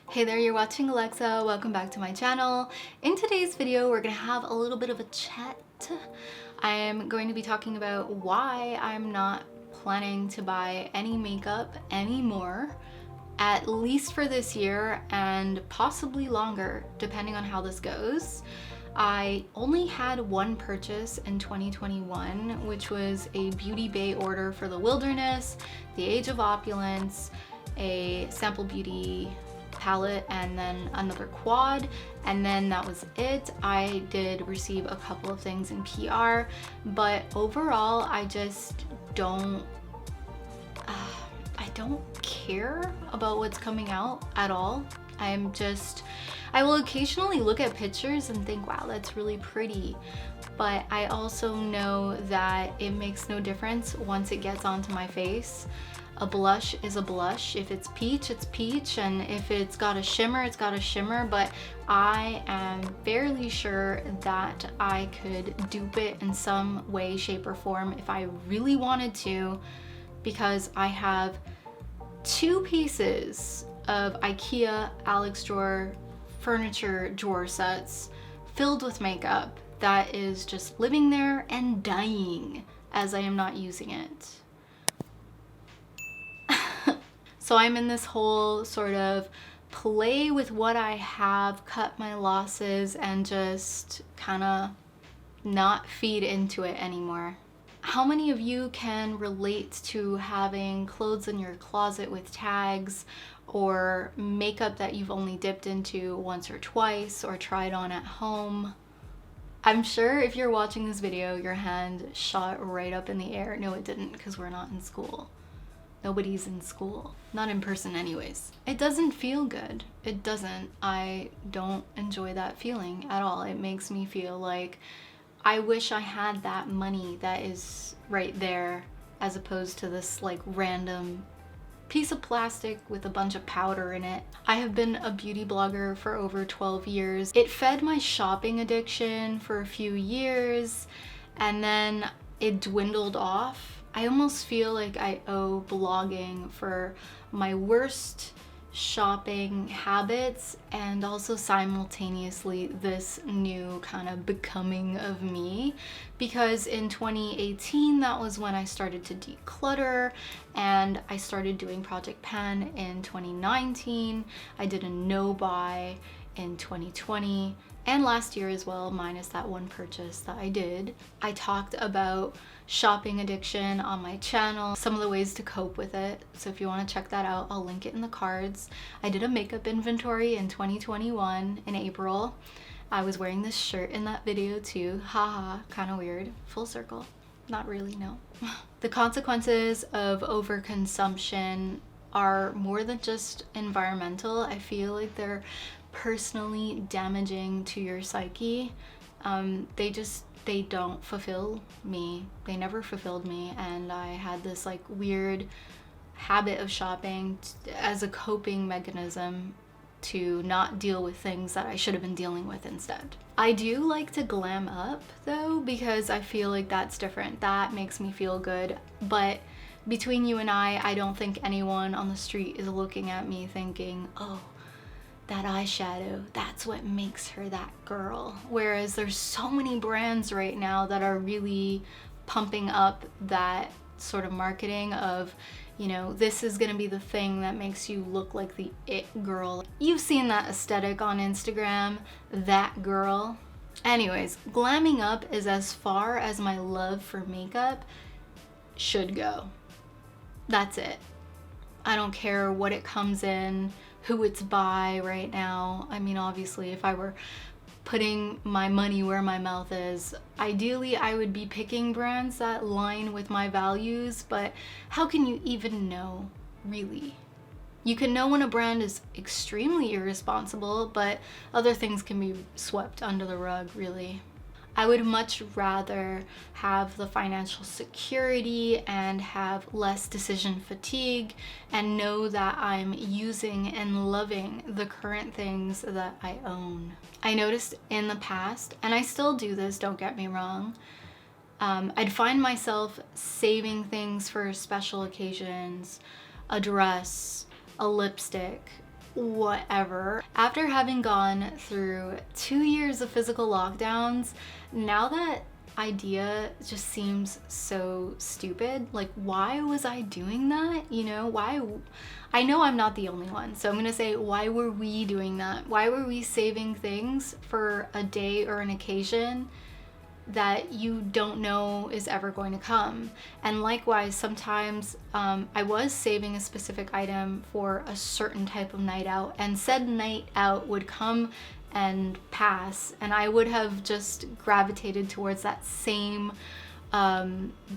Hey there, you're watching Alexa. Welcome back to my channel. In today's video, we're gonna have a little bit of a chat. I am going to be talking about why I'm not planning to buy any makeup anymore, at least for this year and possibly longer, depending on how this goes. I only had one purchase in 2021, which was a Beauty Bay order for the Wilderness, the Age of Opulence, a Sample Beauty palette, and then another quad, and then that was it. I did receive a couple of things in PR, but overall I just don't I don't care about what's coming out at all. I will occasionally look at pictures and think, wow, that's really pretty, but I also know that it makes no difference once it gets onto my face. A blush is a blush. If it's peach, it's peach, and if it's got a shimmer, it's got a shimmer, but I am fairly sure that I could dupe it in some way, shape, or form if I really wanted to, because I have two pieces of IKEA Alex drawer furniture drawer sets filled with makeup that is just living there and dying as I am not using it. So I'm in this whole sort of play with what I have, cut my losses, and just kind of not feed into it anymore. How many of you can relate to having clothes in your closet with tags, or makeup that you've only dipped into once or twice or tried on at home? I'm sure if you're watching this video, your hand shot right up in the air. No, it didn't, because we're not in school. Nobody's in school. Not in person anyways. It doesn't feel good. It doesn't. I don't enjoy that feeling at all. It makes me feel like I wish I had that money that is right there, as opposed to this like random piece of plastic with a bunch of powder in it. I have been a beauty blogger for over 12 years. It fed my shopping addiction for a few years, and then it dwindled off. I almost feel like I owe blogging for my worst shopping habits, and also simultaneously this new kind of becoming of me, because in 2018 that was when I started to declutter, and I started doing Project Pan in 2019. I did a no buy in 2020 and last year as well, minus that one purchase that I did. I talked about shopping addiction on my channel, some of the ways to cope with it. So if you want to check that out, I'll link it in the cards. I did a makeup inventory in 2021 in April. I was wearing this shirt in that video too. Haha, kind of weird. Full circle. Not really, no. The consequences of overconsumption are more than just environmental. I feel like they're personally damaging to your psyche. They don't fulfill me. They never fulfilled me, and I had this like weird habit of shopping as a coping mechanism to not deal with things that I should have been dealing with instead. I do like to glam up though, because I feel like that's different. That makes me feel good. But between you and I don't think anyone on the street is looking at me thinking, oh, that eyeshadow, that's what makes her that girl. Whereas there's so many brands right now that are really pumping up that sort of marketing of, you know, this is gonna be the thing that makes you look like the it girl. You've seen that aesthetic on Instagram, that girl. Anyways, glamming up is as far as my love for makeup should go. That's it. I don't care what it comes in, who it's by right now. I mean, obviously, if I were putting my money where my mouth is, ideally I would be picking brands that line with my values, but how can you even know, really? You can know when a brand is extremely irresponsible, but other things can be swept under the rug, really. I would much rather have the financial security and have less decision fatigue and know that I'm using and loving the current things that I own. I noticed in the past, and I still do this, don't get me wrong, I'd find myself saving things for special occasions, a dress, a lipstick, whatever. After having gone through 2 years of physical lockdowns, now that idea just seems so stupid. Like, why was I doing that? You know, why? I know I'm not the only one, so I'm gonna say, why were we doing that? Why were we saving things for a day or an occasion that you don't know is ever going to come? And likewise, sometimes I was saving a specific item for a certain type of night out, and said night out would come and pass, and I would have just gravitated towards that same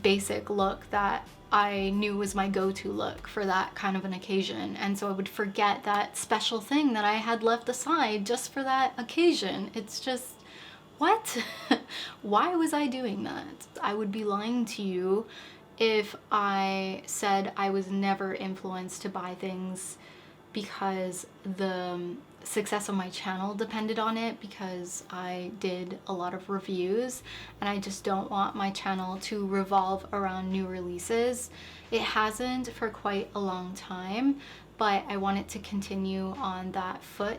basic look that I knew was my go-to look for that kind of an occasion. And so I would forget that special thing that I had left aside just for that occasion. It's just, what? Why was I doing that? I would be lying to you if I said I was never influenced to buy things because the success of my channel depended on it, because I did a lot of reviews and I just don't want my channel to revolve around new releases. It hasn't for quite a long time, but I want it to continue on that foot.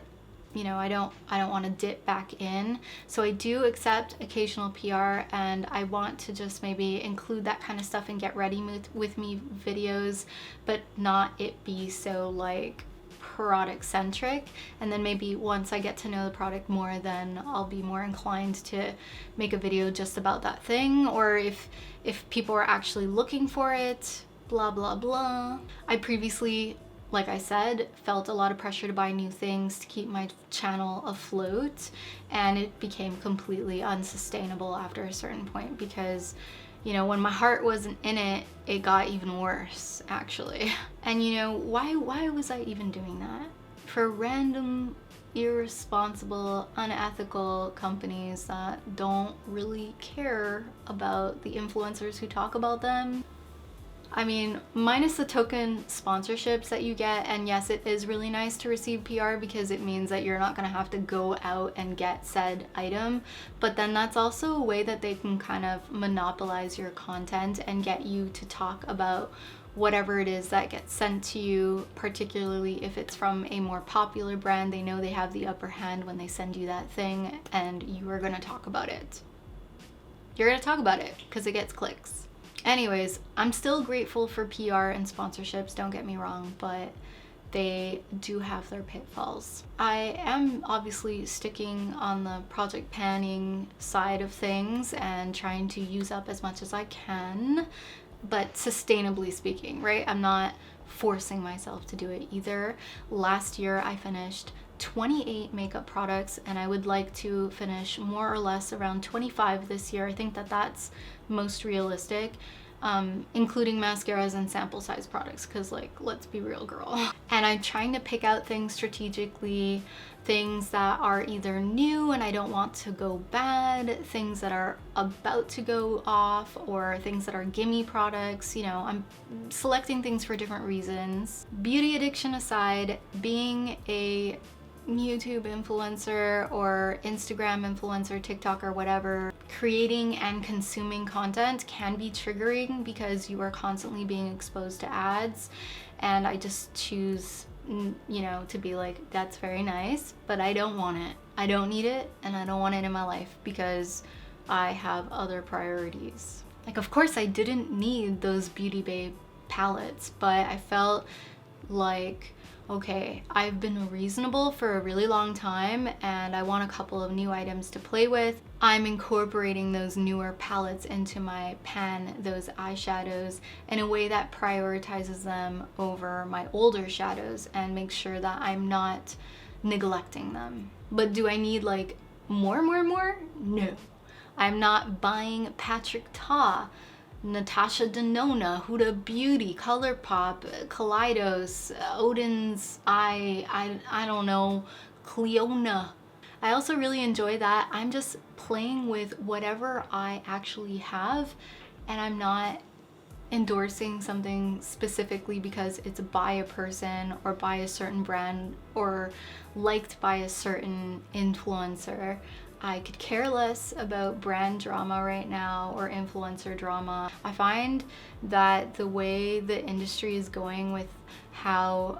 You know, I don't want to dip back in. So I do accept occasional PR, and I want to just maybe include that kind of stuff and get ready with me videos, but not it be so like product centric. And then maybe once I get to know the product more, then I'll be more inclined to make a video just about that thing, or if people are actually looking for it, blah blah blah. I previously, like I said, felt a lot of pressure to buy new things to keep my channel afloat, and it became completely unsustainable after a certain point, because you know, when my heart wasn't in it, it got even worse, actually. And you know, why was I even doing that? For random, irresponsible, unethical companies that don't really care about the influencers who talk about them. I mean, minus the token sponsorships that you get, and yes, it is really nice to receive PR because it means that you're not gonna have to go out and get said item, but then that's also a way that they can kind of monopolize your content and get you to talk about whatever it is that gets sent to you, particularly if it's from a more popular brand. They know they have the upper hand when they send you that thing, and you are gonna talk about it. You're gonna talk about it because it gets clicks. Anyways, I'm still grateful for PR and sponsorships, don't get me wrong, but they do have their pitfalls. I am obviously sticking on the project panning side of things and trying to use up as much as I can, but sustainably speaking, right? I'm not forcing myself to do it either. Last year I finished 28 makeup products, and I would like to finish more or less around 25 this year. I think that that's most realistic, including mascaras and sample size products, because like, let's be real, girl. And I'm trying to pick out things strategically, things that are either new and I don't want to go bad, things that are about to go off, or things that are gimme products. You know, I'm selecting things for different reasons. Beauty addiction aside, being a YouTube influencer or Instagram influencer, TikTok or whatever, creating and consuming content can be triggering because you are constantly being exposed to ads, and I just choose, you know, to be like, that's very nice, but I don't want it. I don't need it, and I don't want it in my life because I have other priorities. Like, of course I didn't need those Beauty Babe palettes, but I felt like, okay, I've been reasonable for a really long time and I want a couple of new items to play with. I'm incorporating those newer palettes into my pan, those eyeshadows, in a way that prioritizes them over my older shadows and makes sure that I'm not neglecting them. But do I need like more? No. I'm not buying Patrick Ta, Natasha Denona, Huda Beauty, ColourPop, Kaleidos, Odin's I don't know, Cleona. I also really enjoy that I'm just playing with whatever I actually have, and I'm not endorsing something specifically because it's by a person or by a certain brand or liked by a certain influencer. I could care less about brand drama right now or influencer drama. I find that the way the industry is going with how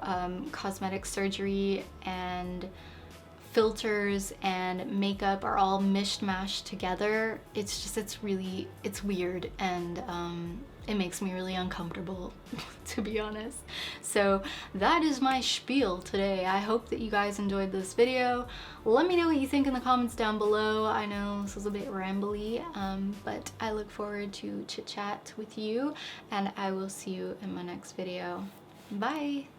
cosmetic surgery and filters and makeup are all mishmashed together, it's weird, and it makes me really uncomfortable to be honest. So that is my spiel today. I hope that you guys enjoyed this video. Let me know what you think in the comments down below. I know this was a bit rambly, but I look forward to chit chat with you, and I will see you in my next video. Bye.